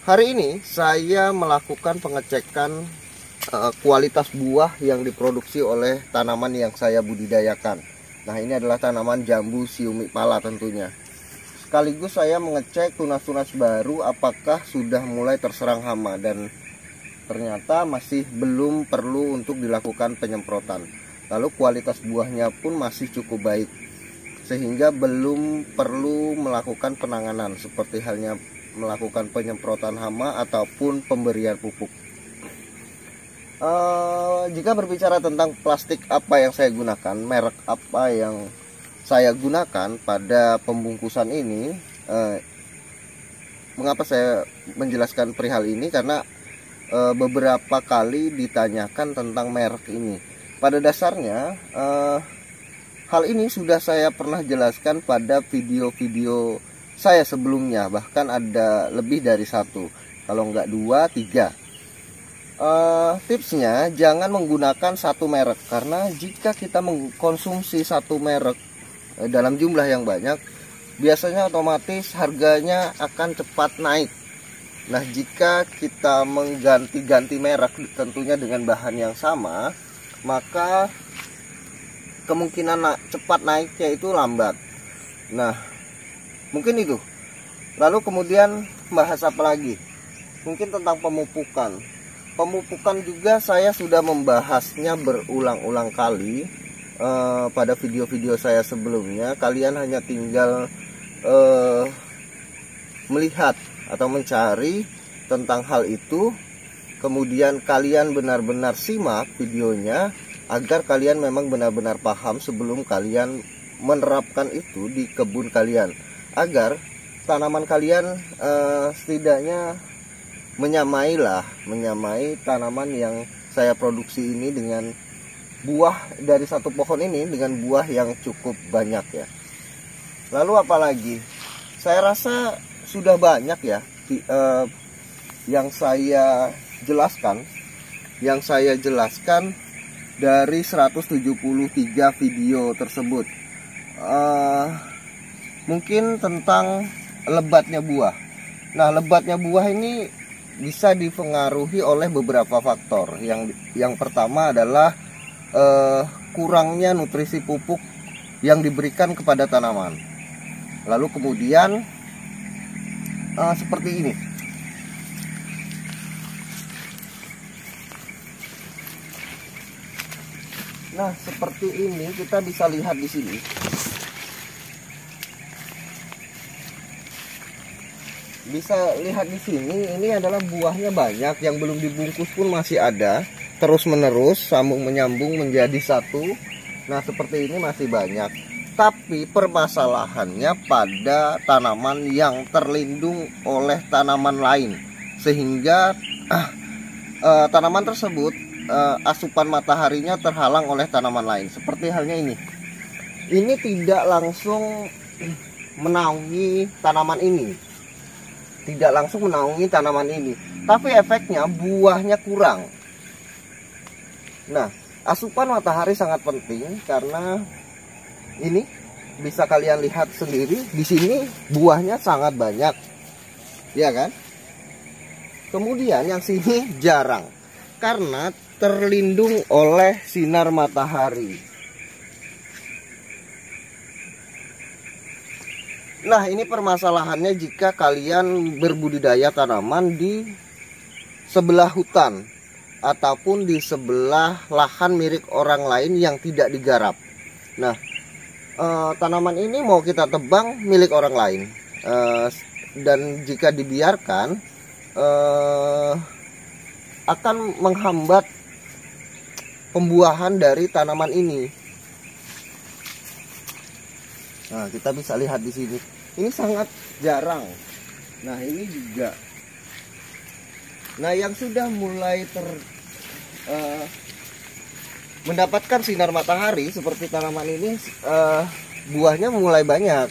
Hari ini saya melakukan pengecekan kualitas buah yang diproduksi oleh tanaman yang saya budidayakan. Nah, ini adalah tanaman jambu siumik pala tentunya. Sekaligus saya mengecek tunas-tunas baru apakah sudah mulai terserang hama, dan ternyata masih belum perlu untuk dilakukan penyemprotan. Lalu kualitas buahnya pun masih cukup baik, sehingga belum perlu melakukan penanganan seperti halnya melakukan penyemprotan hama ataupun pemberian pupuk. Jika berbicara tentang plastik apa yang saya gunakan, merek apa yang saya gunakan pada pembungkusan ini, mengapa saya menjelaskan perihal ini? Karena beberapa kali ditanyakan tentang merek ini. Pada dasarnya hal ini sudah saya pernah jelaskan pada video-video saya sebelumnya, bahkan ada lebih dari satu, kalau nggak 2, 3. Tipsnya jangan menggunakan satu merek, karena jika kita mengkonsumsi satu merek dalam jumlah yang banyak, biasanya otomatis harganya akan cepat naik. Nah, jika kita mengganti-ganti merek tentunya dengan bahan yang sama, maka kemungkinan cepat naiknya itu lambat. Nah, mungkin itu. Lalu kemudian bahas apa lagi? Mungkin tentang pemupukan. Pemupukan juga saya sudah membahasnya berulang-ulang kali pada video-video saya sebelumnya. Kalian hanya tinggal melihat atau mencari tentang hal itu, kemudian kalian benar-benar simak videonya agar kalian memang benar-benar paham sebelum kalian menerapkan itu di kebun kalian, agar tanaman kalian setidaknya menyamai tanaman yang saya produksi ini, dengan buah dari satu pohon ini dengan buah yang cukup banyak ya. Lalu apalagi? Saya rasa sudah banyak ya yang saya jelaskan dari 173 video tersebut. Mungkin tentang lebatnya buah. Nah, lebatnya buah ini bisa dipengaruhi oleh beberapa faktor. Yang pertama adalah kurangnya nutrisi pupuk yang diberikan kepada tanaman. Lalu kemudian seperti ini. Nah, seperti ini kita bisa lihat di sini. Bisa lihat di sini, ini adalah buahnya banyak, yang belum dibungkus pun masih ada, terus menerus sambung menyambung menjadi satu. Nah, seperti ini masih banyak. Tapi permasalahannya pada tanaman yang terlindung oleh tanaman lain, sehingga tanaman tersebut asupan mataharinya terhalang oleh tanaman lain. Seperti halnya ini. Ini tidak langsung menaungi tanaman ini. Tidak langsung menaungi tanaman ini, tapi efeknya buahnya kurang. Nah, asupan matahari sangat penting, karena ini bisa kalian lihat sendiri di sini buahnya sangat banyak. Ya kan? Kemudian yang sini jarang, karena terlindung oleh sinar matahari. Nah, ini permasalahannya jika kalian berbudidaya tanaman di sebelah hutan ataupun di sebelah lahan milik orang lain yang tidak digarap. Nah, tanaman ini mau kita tebang milik orang lain, dan jika dibiarkan akan menghambat pembuahan dari tanaman ini. Nah, kita bisa lihat di sini. Ini sangat jarang. Nah, ini juga. Nah, yang sudah mulai mendapatkan sinar matahari seperti tanaman ini, buahnya mulai banyak.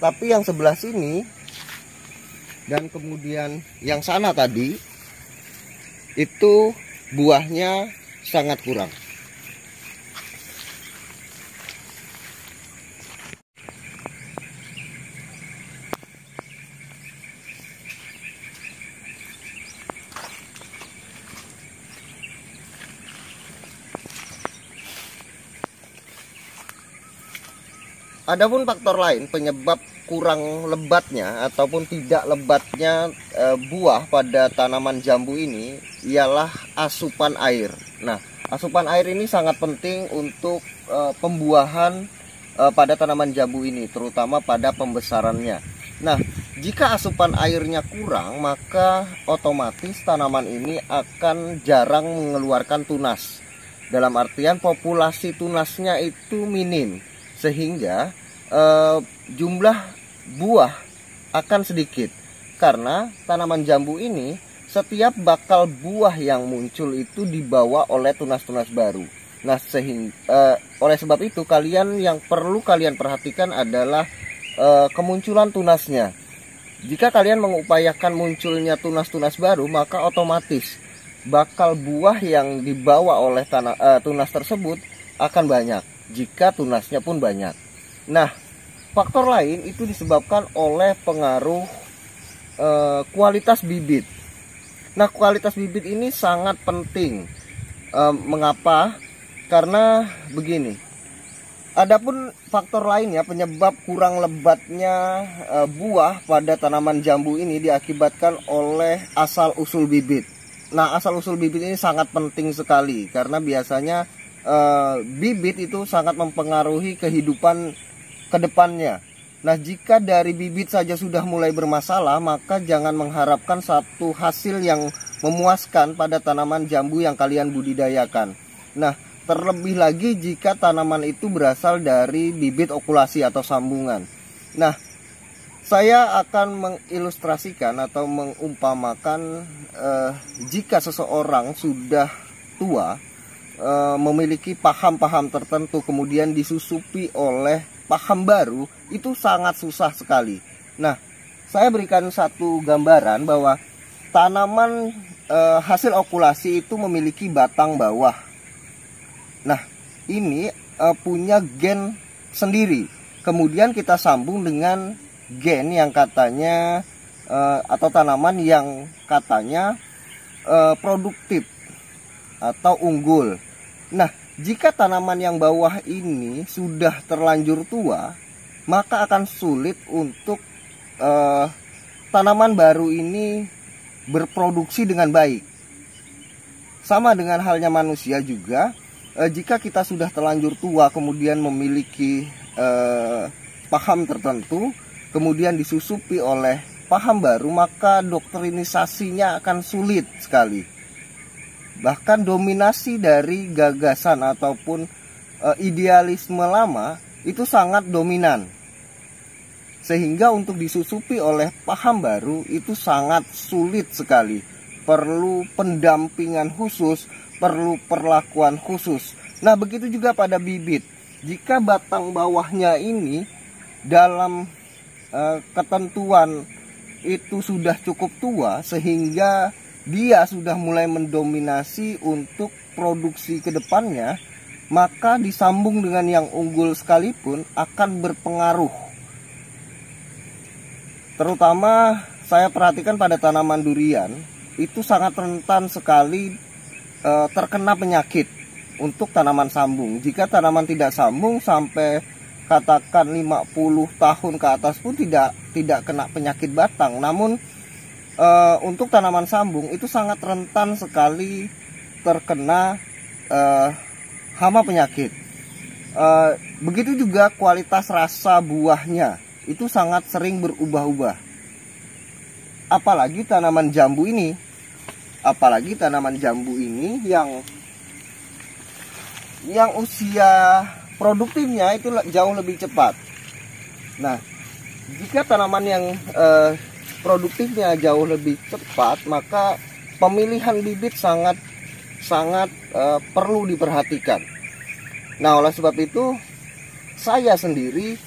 Tapi yang sebelah sini dan kemudian yang sana tadi, itu buahnya sangat kurang. adapun faktor lain penyebab kurang lebatnya ataupun tidak lebatnya buah pada tanaman jambu ini ialah asupan air. Nah, asupan air ini sangat penting untuk pembuahan pada tanaman jambu ini, terutama pada pembesarannya. Nah, jika asupan airnya kurang, maka otomatis tanaman ini akan jarang mengeluarkan tunas. Dalam artian populasi tunasnya itu minim, sehingga jumlah buah akan sedikit. Karena tanaman jambu ini setiap bakal buah yang muncul itu dibawa oleh tunas-tunas baru. Nah, sehingga oleh sebab itu yang perlu kalian perhatikan adalah kemunculan tunasnya. Jika kalian mengupayakan munculnya tunas-tunas baru, maka otomatis bakal buah yang dibawa oleh tunas tersebut akan banyak jika tunasnya pun banyak. Nah, faktor lain itu disebabkan oleh pengaruh kualitas bibit. Nah, kualitas bibit ini sangat penting. Mengapa? Karena begini. Adapun faktor lainnya penyebab kurang lebatnya buah pada tanaman jambu ini diakibatkan oleh asal-usul bibit. Nah, asal-usul bibit ini sangat penting sekali karena biasanya bibit itu sangat mempengaruhi kehidupan kedepannya. Nah, jika dari bibit saja sudah mulai bermasalah, maka jangan mengharapkan satu hasil yang memuaskan pada tanaman jambu yang kalian budidayakan. Nah, terlebih lagi jika tanaman itu berasal dari bibit okulasi atau sambungan. Nah, saya akan mengilustrasikan atau mengumpamakan jika seseorang sudah tua, memiliki paham-paham tertentu, kemudian disusupi oleh paham baru, itu sangat susah sekali. Nah, saya berikan satu gambaran bahwa tanaman hasil okulasi itu memiliki batang bawah. Nah, ini punya gen sendiri. Kemudian kita sambung dengan gen yang katanya atau tanaman yang katanya produktif atau unggul. Nah, jika tanaman yang bawah ini sudah terlanjur tua, maka akan sulit untuk tanaman baru ini berproduksi dengan baik. Sama dengan halnya manusia juga, jika kita sudah terlanjur tua kemudian memiliki paham tertentu, kemudian disusupi oleh paham baru, maka doktrinisasinya akan sulit sekali. Bahkan dominasi dari gagasan ataupun idealisme lama itu sangat dominan. Sehingga untuk disusupi oleh paham baru itu sangat sulit sekali. Perlu pendampingan khusus, perlu perlakuan khusus. Nah, begitu juga pada bibit. Jika batang bawahnya ini dalam ketentuan itu sudah cukup tua sehingga dia sudah mulai mendominasi untuk produksi ke depannya, maka disambung dengan yang unggul sekalipun akan berpengaruh. Terutama saya perhatikan pada tanaman durian, itu sangat rentan sekali terkena penyakit untuk tanaman sambung. Jika tanaman tidak sambung sampai katakan 50 tahun ke atas pun tidak kena penyakit batang. Namun untuk tanaman sambung itu sangat rentan sekali terkena hama penyakit. Begitu juga kualitas rasa buahnya itu sangat sering berubah-ubah. Apalagi tanaman jambu ini, yang usia produktifnya itu jauh lebih cepat. Nah, jika tanaman yang produktifnya jauh lebih cepat, maka pemilihan bibit sangat perlu diperhatikan. Nah, oleh sebab itu saya sendiri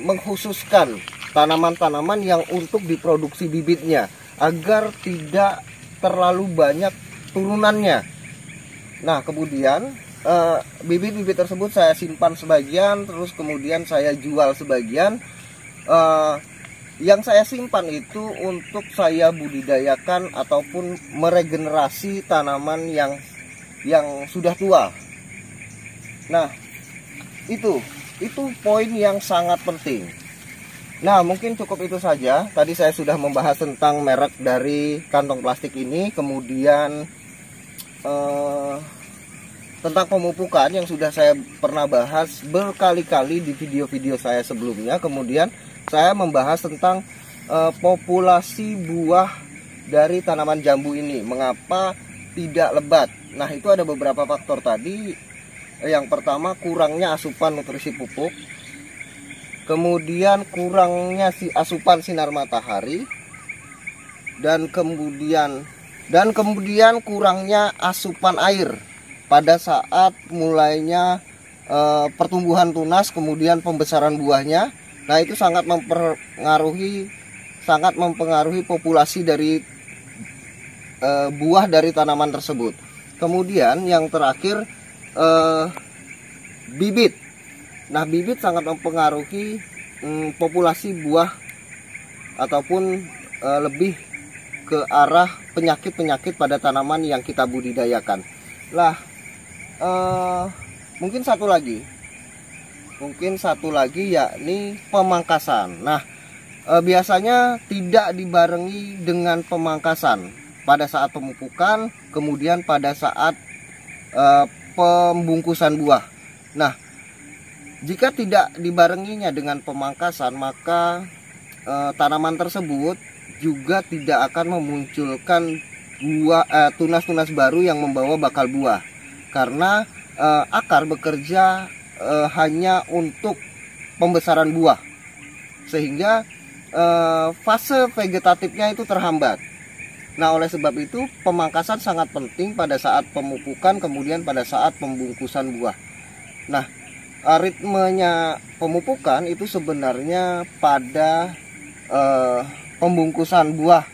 mengkhususkan tanaman-tanaman yang untuk diproduksi bibitnya agar tidak terlalu banyak turunannya. Nah, kemudian bibit-bibit tersebut saya simpan sebagian, terus kemudian saya jual sebagian. Yang saya simpan itu untuk saya budidayakan ataupun meregenerasi tanaman yang sudah tua. Nah, itu Itu poin yang sangat penting. Nah, mungkin cukup itu saja. Tadi saya sudah membahas tentang merek dari kantong plastik ini, kemudian tentang pemupukan yang sudah saya pernah bahas berkali-kali di video-video saya sebelumnya. Kemudian saya membahas tentang populasi buah dari tanaman jambu ini, mengapa tidak lebat. Nah, itu ada beberapa faktor tadi. Yang pertama, kurangnya asupan nutrisi pupuk, kemudian kurangnya asupan sinar matahari, dan kemudian kurangnya asupan air pada saat mulainya pertumbuhan tunas, kemudian pembesaran buahnya. Nah, itu sangat mempengaruhi populasi dari buah dari tanaman tersebut. Kemudian yang terakhir, bibit. Nah, bibit sangat mempengaruhi populasi buah ataupun lebih ke arah penyakit-penyakit pada tanaman yang kita budidayakan. Lah, mungkin satu lagi yakni pemangkasan. Nah, biasanya tidak dibarengi dengan pemangkasan pada saat pemupukan, kemudian pada saat pembungkusan buah. Nah, jika tidak dibarenginya dengan pemangkasan, maka tanaman tersebut juga tidak akan memunculkan tunas-tunas baru yang membawa bakal buah, karena akar bekerja hanya untuk pembesaran buah, sehingga fase vegetatifnya itu terhambat. Nah, oleh sebab itu pemangkasan sangat penting pada saat pemupukan, kemudian pada saat pembungkusan buah. Nah, ritmenya pemupukan itu sebenarnya pada pembungkusan buah,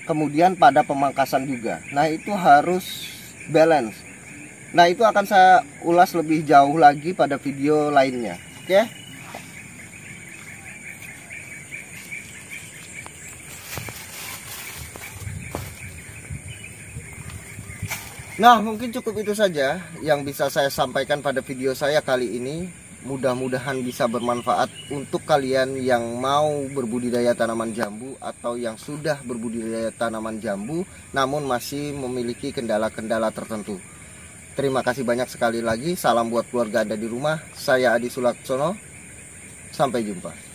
kemudian pada pemangkasan juga. Nah, itu harus balance. Nah, itu akan saya ulas lebih jauh lagi pada video lainnya. Oke? Nah, mungkin cukup itu saja yang bisa saya sampaikan pada video saya kali ini. Mudah-mudahan bisa bermanfaat untuk kalian yang mau berbudidaya tanaman jambu atau yang sudah berbudidaya tanaman jambu namun masih memiliki kendala-kendala tertentu. Terima kasih banyak sekali lagi. Salam buat keluarga Anda di rumah. Saya Adi Sulaksono. Sampai jumpa.